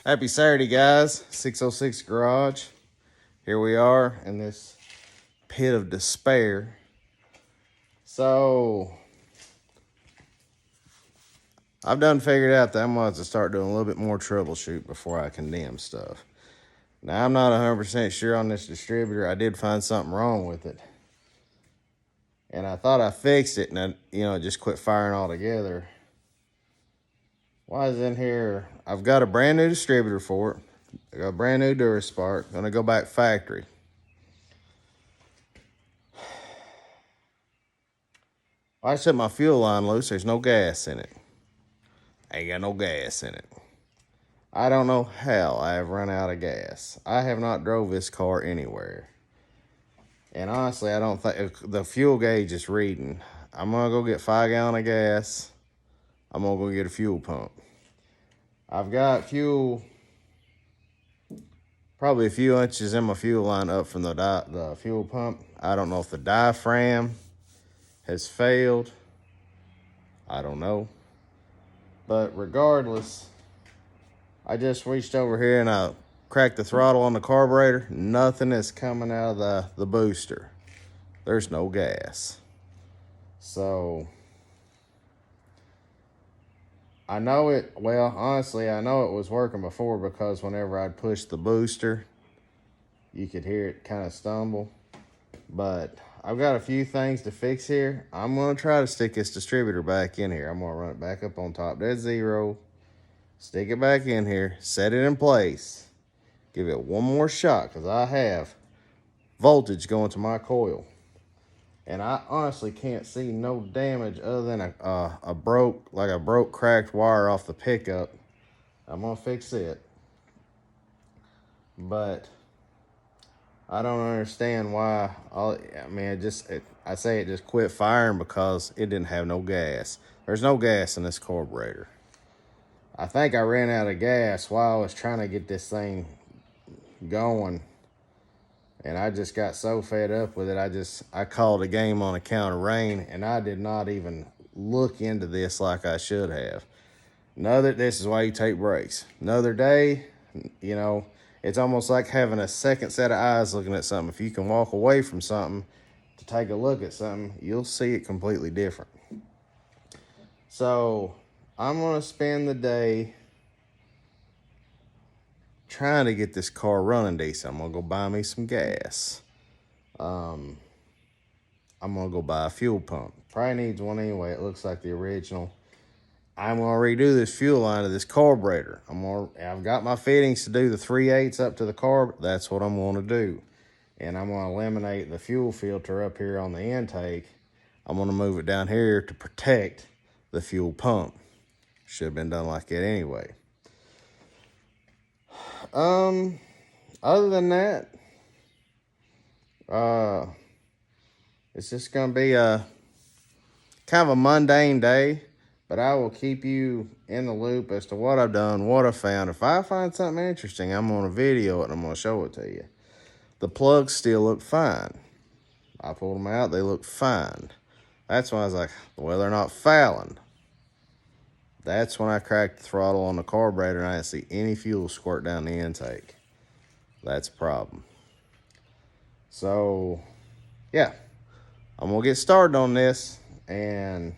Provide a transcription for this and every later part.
Happy Saturday, guys. 606 Garage. Here we are in this pit of despair. So, I've done figured out that I'm going to have to start doing a little bit more troubleshoot before I condemn stuff. Now, I'm not 100% sure on this distributor. I did find something wrong with it. And I thought I fixed it, and it just quit firing altogether. Why is it in here? I've got a brand new distributor for it. I got a brand new DuraSpark. Gonna go back factory. I set my fuel line loose. There's no gas in it. Ain't got no gas in it. I don't know how I have run out of gas. I have not drove this car anywhere. And honestly, I don't think the fuel gauge is reading. I'm gonna go get 5 gallons of gas. I'm gonna go get a fuel pump. I've got fuel, probably a few inches in my fuel line up from the fuel pump. I don't know if the diaphragm has failed. I don't know. But regardless, I just reached over here and I cracked the throttle on the carburetor. Nothing is coming out of the booster. There's no gas. So, honestly, I know it was working before because whenever I'd push the booster, you could hear it kind of stumble. But I've got a few things to fix here. I'm going to try to stick this distributor back in here. I'm going to run it back up on top dead zero, stick it back in here, set it in place, give it one more shot because I have voltage going to my coil. And I honestly can't see no damage other than a broke, cracked wire off the pickup. I'm going to fix it. But I don't understand why. I say it just quit firing because it didn't have no gas. There's no gas in this carburetor. I think I ran out of gas while I was trying to get this thing going. And I just got so fed up with it. I called a game on account of rain, and I did not even look into this like I should have. This is why you take breaks. Another day, it's almost like having a second set of eyes looking at something. If you can walk away from something to take a look at something, you'll see it completely different. So I'm going to spend the day trying to get this car running decent. I'm going to go buy me some gas. I'm going to go buy a fuel pump. Probably needs one anyway. It looks like the original. I'm going to redo this fuel line of this carburetor. I've got my fittings to do the 3/8 up to the carb. That's what I'm going to do. And I'm going to eliminate the fuel filter up here on the intake. I'm going to move it down here to protect the fuel pump. Should have been done like that anyway. Other than that, it's just going to be a kind of a mundane day, but I will keep you in the loop as to what I've done, what I found. If I find something interesting, I'm going to video it and I'm going to show it to you. The plugs still look fine. I pulled them out. They look fine. That's when I was like, well, they're not fouling. That's when I cracked the throttle on the carburetor and I didn't see any fuel squirt down the intake. That's a problem. So, yeah. I'm going to get started on this and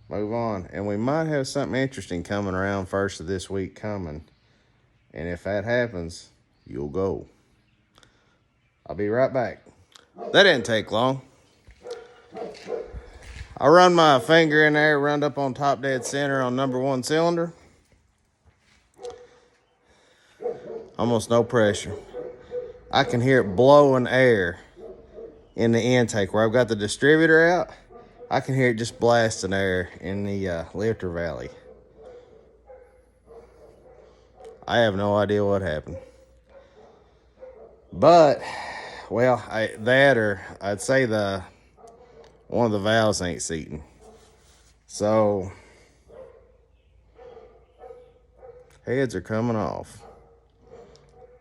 move on. And we might have something interesting coming around first of this week coming. And if that happens, you'll go. I'll be right back. That didn't take long. I run my finger in there, run up on top dead center on number 1 cylinder. Almost no pressure. I can hear it blowing air in the intake where I've got the distributor out. I can hear it just blasting air in the lifter valley. I have no idea what happened. But, I'd say one of the valves ain't seating. So, heads are coming off.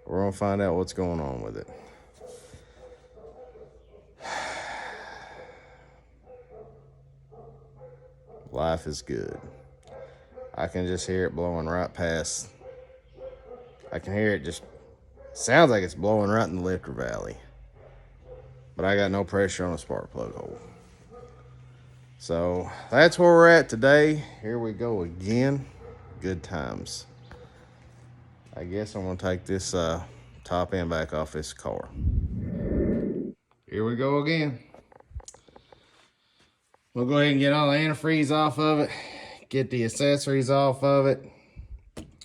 We're going to find out what's going on with it. Life is good. I can just hear it blowing right past I can hear it just sounds like it's blowing right in the lifter valley. But I got no pressure on the spark plug hole. So that's where we're at today. Here we go again. Good times. I guess I'm gonna take this top end back off this car. Here we go again. We'll go ahead and get all the antifreeze off of it, get the accessories off of it,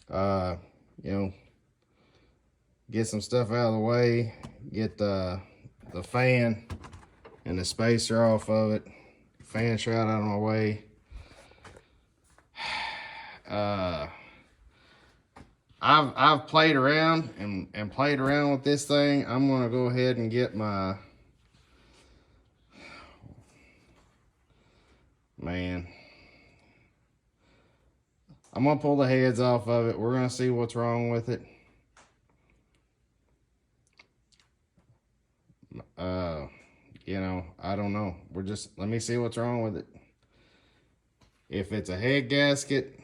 you know, get some stuff out of the way, get the fan and the spacer off of it, fan shroud out of my way. I've played around and played around with this thing. I'm gonna go ahead and get my I'm gonna pull the heads off of it. We're gonna see what's wrong with it. You know, I don't know. Let me see what's wrong with it. If it's a head gasket,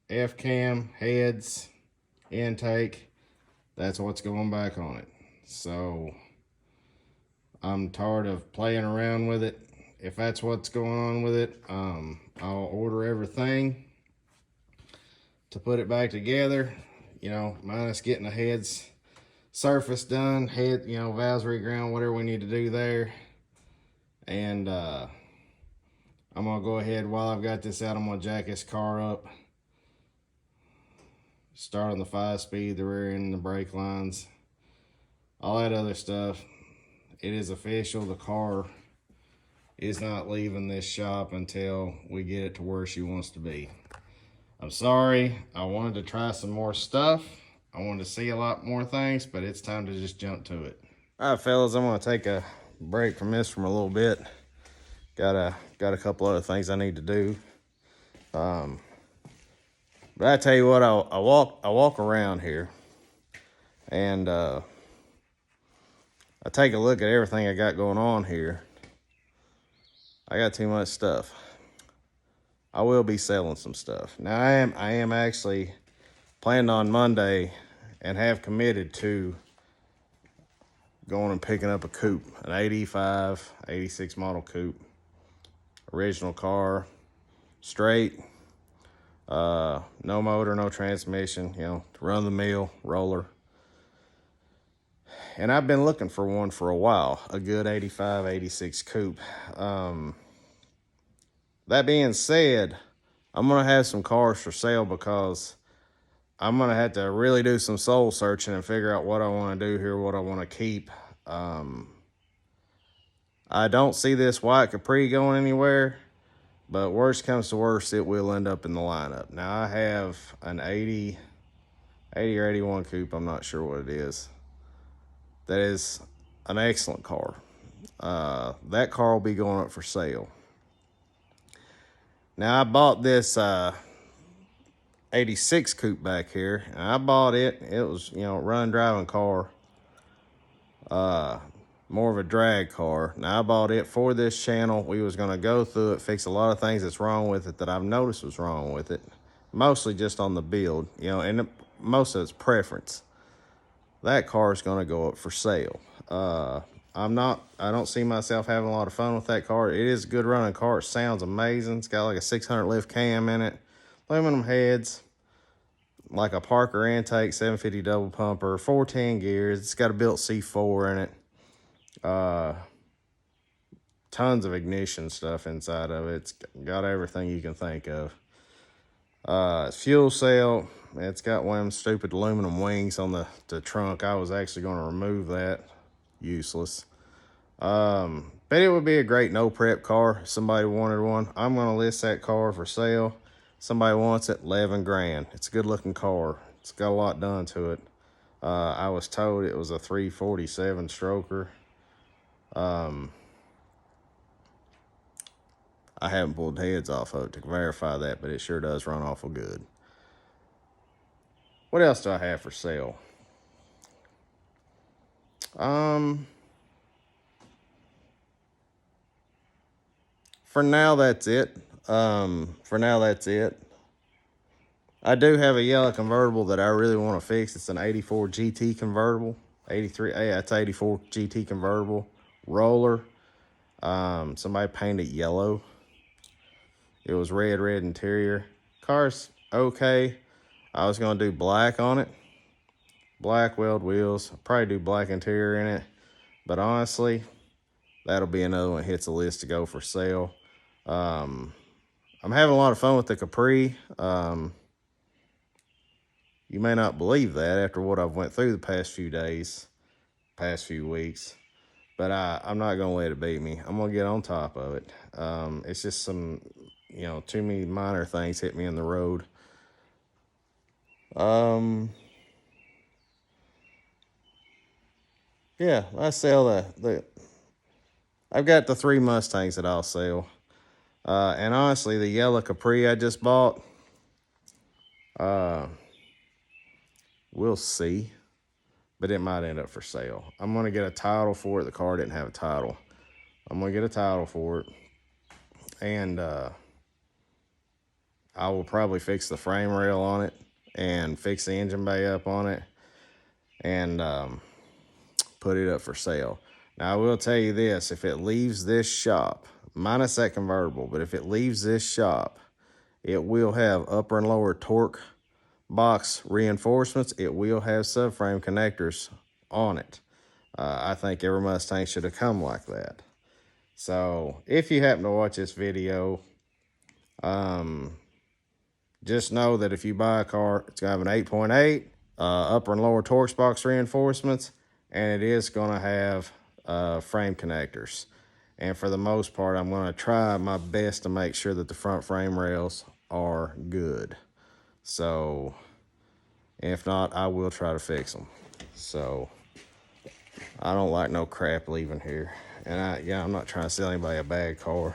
F-cam, heads, intake, that's what's going back on it. So I'm tired of playing around with it. If that's what's going on with it, I'll order everything to put it back together, you know, minus getting the heads surface done, you know, valves reground, whatever we need to do there. And I'm gonna go ahead, while I've got this out, I'm gonna jack this car up, start on the 5-speed, the rear end, the brake lines, all that other stuff. It is official. The car is not leaving this shop until we get it to where she wants to be. I'm sorry. I wanted to try some more stuff. I wanted to see a lot more things, but it's time to just jump to it. All right, fellas, I'm gonna take a break from this for a little bit. Got a couple other things I need to do. But I tell you what, I walk around here, and I take a look at everything I got going on here. I got too much stuff. I will be selling some stuff. Now I am actually planning on Monday and have committed to going and picking up a coupe, an 85, 86 model coupe. Original car, straight, no motor, no transmission, you know, run the mill roller. And I've been looking for one for a while, a good 85, 86 coupe. That being said, I'm gonna have some cars for sale because I'm gonna have to really do some soul searching and figure out what I want to do here, what I want to keep. I don't see this white Capri going anywhere, but worst comes to worst, it will end up in the lineup. Now I have an 80 or 81 coupe, I'm not sure what it is. That is an excellent car. That car will be going up for sale. Now I bought this 86 coupe back here, and I bought it. It was, you know, run driving car, more of a drag car. Now I bought it for this channel. We was gonna go through it, fix a lot of things that's wrong with it that I've noticed was wrong with it, mostly just on the build, you know, and most of it's preference. That car is gonna go up for sale. I don't see myself having a lot of fun with that car. It is a good running car. It sounds amazing. It's got like a 600 lift cam in it, aluminum heads, like a Parker intake, 750 double pumper, 410 gears. It's got a built C4 in it. Tons of ignition stuff inside of it. It's got everything you can think of. It's fuel cell. It's got one of them stupid aluminum wings on the trunk. I was actually going to remove that. Useless. But it would be a great no prep car if somebody wanted one. I'm going to list that car for sale. Somebody wants it, 11 grand. It's a good looking car. It's got a lot done to it. I was told it was a 347 stroker. I haven't pulled heads off of it to verify that, but it sure does run awful good. What else do I have for sale? For now, that's it. I do have a yellow convertible that I really want to fix. It's an 84 GT convertible. 83, yeah, it's 84 GT convertible. Roller. Somebody painted yellow. It was red interior. Car's okay. I was going to do black on it. Black weld wheels. I'll probably do black interior in it. But honestly, that'll be another one that hits the list to go for sale. I'm having a lot of fun with the Capri. You may not believe that after what I've went through the past few days, past few weeks. But I'm not going to let it beat me. I'm going to get on top of it. It's just some, too many minor things hit me in the road. Yeah, I sell I've got the 3 Mustangs that I'll sell. And honestly, the yellow Capri I just bought, we'll see. But it might end up for sale. I'm going to get a title for it. The car didn't have a title. I'm going to get a title for it. And I will probably fix the frame rail on it and fix the engine bay up on it and put it up for sale. Now, I will tell you this. If it leaves this shop, minus that convertible, but if it leaves this shop, it will have upper and lower torque box reinforcements. It will have subframe connectors on it. I think every Mustang should have come like that. So if you happen to watch this video, just know that if you buy a car, it's going to have an 8.8 upper and lower torque box reinforcements, and it is going to have frame connectors. And for the most part, I'm going to try my best to make sure that the front frame rails are good. So if not, I will try to fix them. So I don't like no crap leaving here. And I'm not trying to sell anybody a bad car.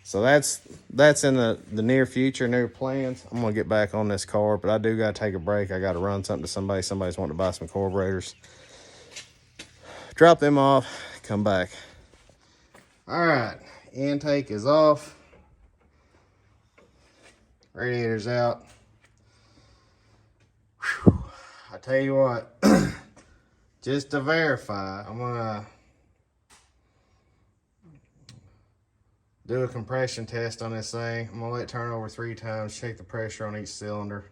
So that's in the near future, new plans. I'm going to get back on this car, but I do got to take a break. I got to run something to somebody. Somebody's wanting to buy some carburetors. Drop them off, come back. All right, intake is off. Radiator's out. Whew. I tell you what, just to verify, I'm gonna do a compression test on this thing. I'm gonna let it turn over 3 times, check the pressure on each cylinder,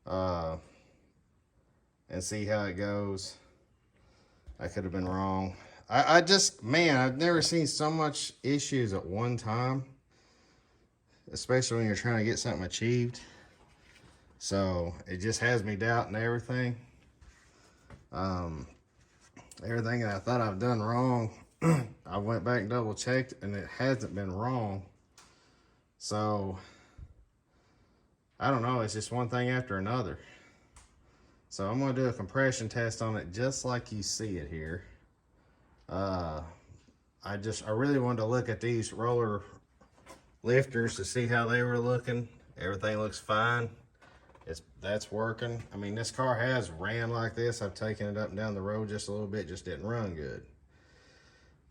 and see how it goes. I could have been wrong. Man, I've never seen so much issues at one time, especially when you're trying to get something achieved. So it just has me doubting everything. Everything that I thought I've done wrong, I went back and double checked, and it hasn't been wrong. So I don't know, it's just one thing after another. So I'm going to do a compression test on it just like you see it here. I really wanted to look at these roller lifters to see how they were looking. Everything looks fine. That's working. I mean, this car has ran like this. I've taken it up and down the road just a little bit, just didn't run good.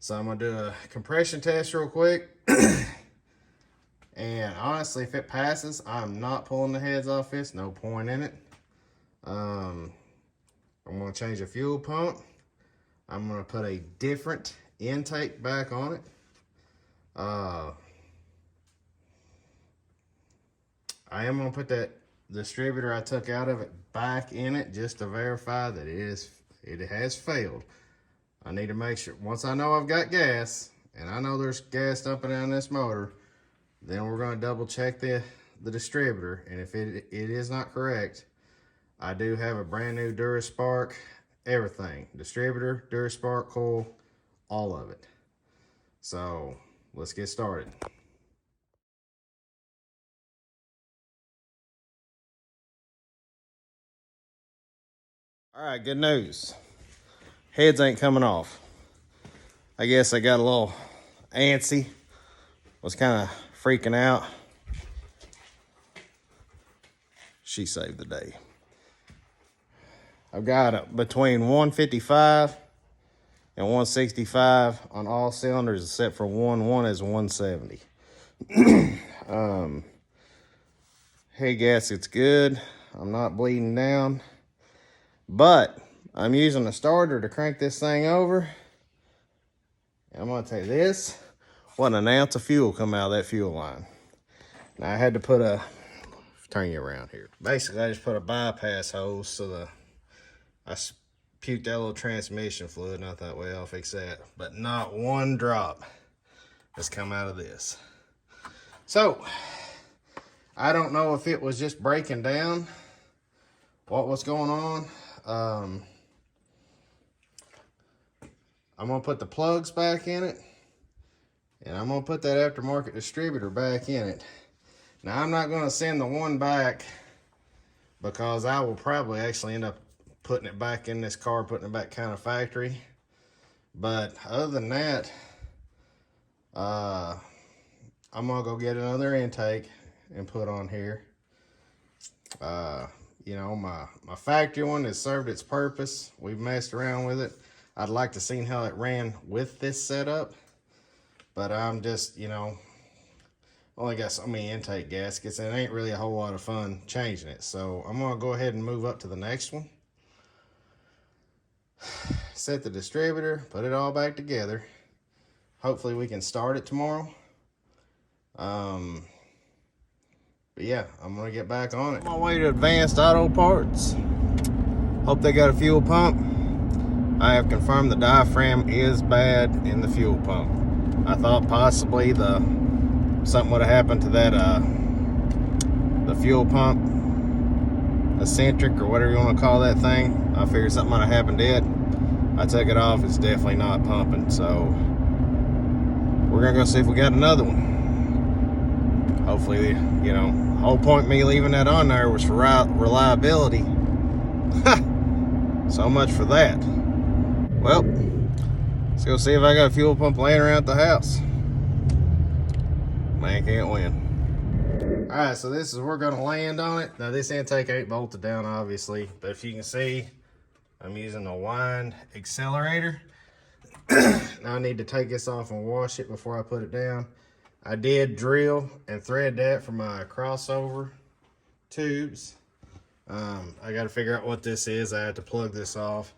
So I'm going to do a compression test real quick. And honestly, if it passes, I'm not pulling the heads off this. No point in it. I'm going to change the fuel pump. I'm going to put a different intake back on it. I am going to put that distributor I took out of it back in it just to verify that it has failed. I need to make sure, once I know I've got gas, and I know there's gas dumping down this motor, then we're going to double check the distributor. And if it is not correct, I do have a brand new DuraSpark, everything. Distributor, DuraSpark coil, all of it. So let's get started. All right, good news. Heads ain't coming off. I guess I got a little antsy. Was kind of freaking out. She saved the day. I've got between 155 and 165 on all cylinders except for one is 170. Head gasket's good. I'm not bleeding down. But I'm using a starter to crank this thing over. I'm gonna tell you this, wasn't an ounce of fuel come out of that fuel line. Now I had to put a, turn you around here. Basically, I just put a bypass hose so I puked that little transmission fluid, and I thought, well, I'll fix that. But not one drop has come out of this. So, I don't know if it was just breaking down, what was going on. I'm gonna put the plugs back in it, and I'm gonna put that aftermarket distributor back in it. Now, I'm not gonna send the one back because I will probably actually end up putting it back in this car, putting it back kind of factory. But other than that, I'm gonna go get another intake and put on here. You know, my factory one has served its purpose. We've messed around with it. I'd like to see how it ran with this setup, but I'm just, you know, only got so many intake gaskets, and it ain't really a whole lot of fun changing it. So I'm gonna go ahead and move up to the next one. Set the distributor, put it all back together. Hopefully we can start it tomorrow. But yeah, I'm gonna get back on it. On my way to Advanced Auto Parts. Hope they got a fuel pump. I have confirmed the diaphragm is bad in the fuel pump. I thought possibly something would have happened to that the fuel pump eccentric or whatever you want to call that thing. I figured something might have happened to it. I took it off. It's definitely not pumping, so we're gonna go see if we got another one. Hopefully, you know, the whole point of me leaving that on there was for reliability. So much for that. Well, let's go see if I got a fuel pump laying around at the house. Man can't win. All right, so this is where we're gonna land on it. Now this intake ain't bolted down, obviously, but if you can see, I'm using a wind accelerator. Now I need to take this off and wash it before I put it down. I did drill and thread that for my crossover tubes. I got to figure out what this is. I have to plug this off.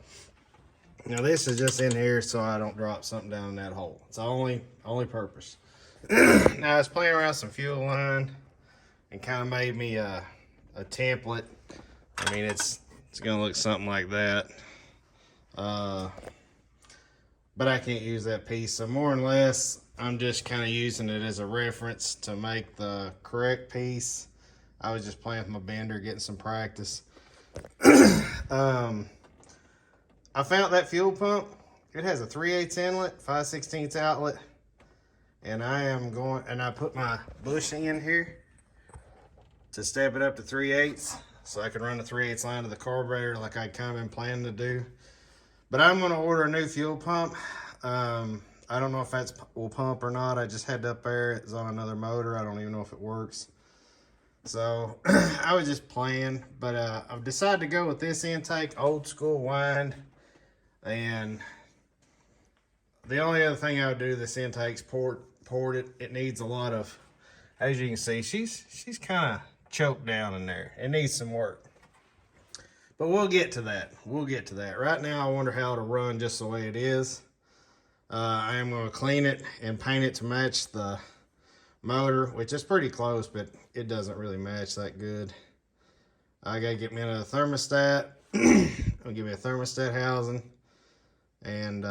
Now this is just in here so I don't drop something down in that hole. It's the only purpose. Now I was playing around some fuel line and kind of made me a template. I mean, it's gonna look something like that. But I can't use that piece. So more or less, I'm just kind of using it as a reference to make the correct piece. I was just playing with my bender, getting some practice. I found that fuel pump. It has a 3/8 inlet, 5/16 outlet. And I put my bushing in here to step it up to 3/8 so I can run the 3/8 line to the carburetor like I kind of been planning to do. But I'm gonna order a new fuel pump. I don't know if that will pump or not. I just had it up there. It's on another motor. I don't even know if it works. So I was just playing, but I've decided to go with this intake, old school wind. And the only other thing I would do, this intake's port it. It needs a lot of, as you can see, she's kind of choked down in there. It needs some work. But we'll get to that. We'll get to that. Right now, I wonder how it'll run just the way it is. I am going to clean it and paint it to match the motor, which is pretty close, but it doesn't really match that good. I got to get me another thermostat. I'll give me a thermostat housing and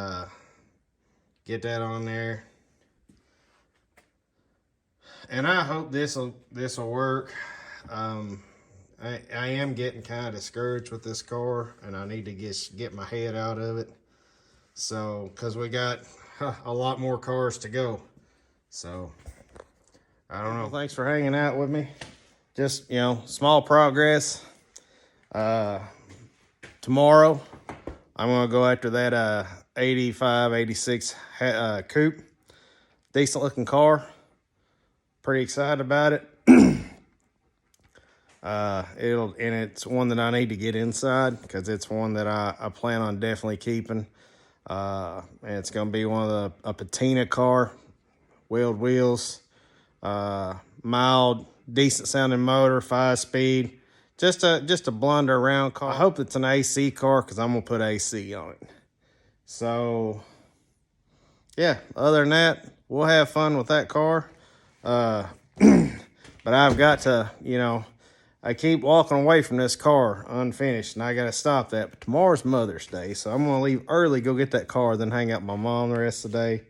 get that on there. And I hope this'll work. I am getting kind of discouraged with this car, and I need to get my head out of it. So, because we got a lot more cars to go. So, I don't know. Well, thanks for hanging out with me. Just, you know, small progress. Tomorrow, I'm going to go after that 85, 86 coupe. Decent looking car. Pretty excited about it. And it's one that I need to get inside because it's one that I plan on definitely keeping. And it's going to be a patina car, wheeled wheels, mild decent sounding motor, 5-speed. Just a blunder around car. I hope it's an AC car because I'm gonna put AC on it. So yeah, other than that, we'll have fun with that car. But I've got to, I keep walking away from this car unfinished, and I got to stop that. But tomorrow's Mother's Day, so I'm going to leave early, go get that car, then hang out with my mom the rest of the day.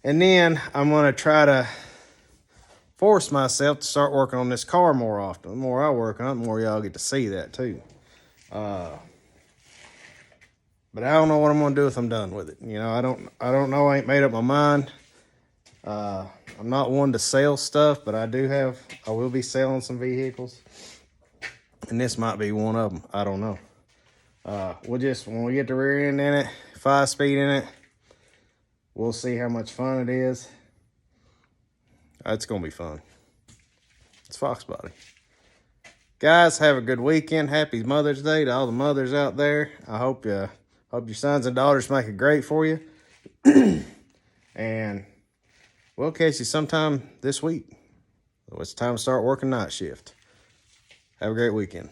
And then I'm going to try to force myself to start working on this car more often. The more I work on it, the more y'all get to see that too. But I don't know what I'm going to do if I'm done with it. I don't know. I ain't made up my mind. I'm not one to sell stuff, but I will be selling some vehicles. And this might be one of them. I don't know. When we get the rear end in it, 5-speed in it, we'll see how much fun it is. It's going to be fun. It's Fox Body. Guys, have a good weekend. Happy Mother's Day to all the mothers out there. I hope your sons and daughters make it great for you. And we'll catch you sometime this week. It's time to start working night shift. Have a great weekend.